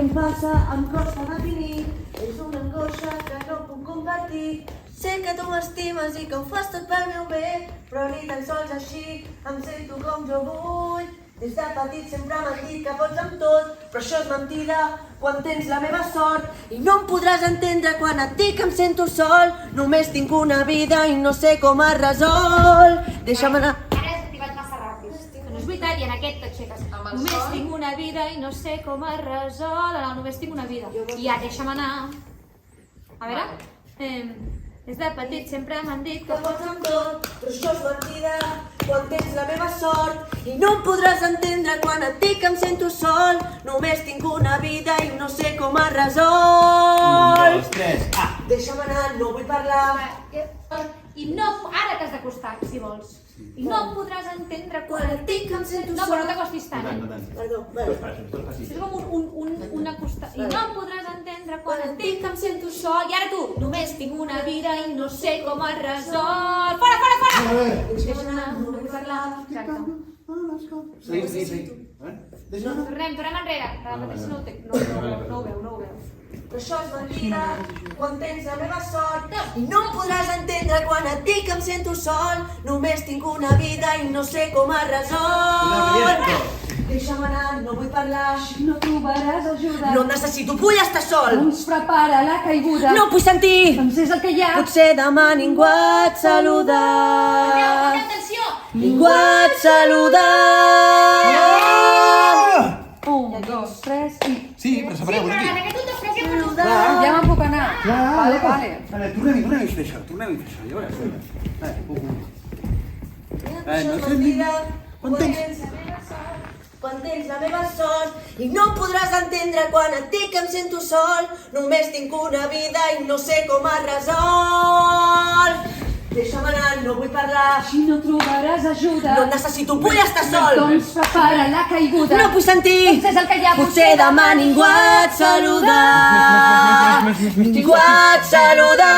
em passa em costa definir. És una angoixa que no puc compartir. Sé que tu m'estimes i que ho fas tot pel meu bé, però ni tan sols així em sento com jo vull. Des de petit sempre m'han dit que pots amb tot, però això és mentida quan tens la meva sort. I no em podràs entendre quan et dic que em sento sol. Només tinc una vida i no sé com es resol. Deixa'm anar. Ara t'hi vaig massa ràpid. Que no és veritat, i en aquest t'aixeques. Només tinc una vida i no sé com es resol. No, només tinc una vida. I ja, deixa'm anar. A veure... Des de petit sempre m'han dit Que pots amb tot, però això és mentida quan tens la meva sort. I no em podràs entendre quan et dic que em sento sol. Només tinc una vida i no sé com es resol. 1, 2, 3, Deixa'm anar, no vull parlar. I no... Ara t'has d'acostar, si vols. I no em podràs entendre quan et dic que em sento sol. No, però no t'acostis tant, Perdó, És com un acostar. I no em podràs entendre quan et dic que em sento sol. I ara tu, només tinc una vida i no sé com es resol. Fora, fora, fora! Deixa'm anar, no vull parlar. Exacte. Sí. Tornem enrere. Repeteixo, no ho veu. però això és mentida quan tens la meva sort. I no em podràs entendre quan et dic que em sento sol. Només tinc una vida i no sé com es resol. Deixa'm anar, no vull parlar. No trobaràs ajuda. No necessito, vull estar sol. Doncs prepara la caiguda. No vull sentir. Doncs és el que hi ha. Potser demà ningú et saluda. Atenció! Ningú et saluda. 1, 2, 3 i... Sí, però separeu-ho d'aquí. Que tu t'expressi per tu. Ja me'n puc anar. Vale. Vale, tornem-hi a fer això, ja veuràs. No sé ni... Quan tens... Quan tens la meva sort i no em podràs entendre quan et dic que em sento sol. Només tinc una vida i no sé com es resol. Deixa'm anar, no vull parlar. Si no trobaràs ajuda. No necessito, vull estar sol. Doncs prepara la caiguda. No vull sentir. Doncs és el que hi ha. Potser demà ningú et saluda. Ningú et saluda.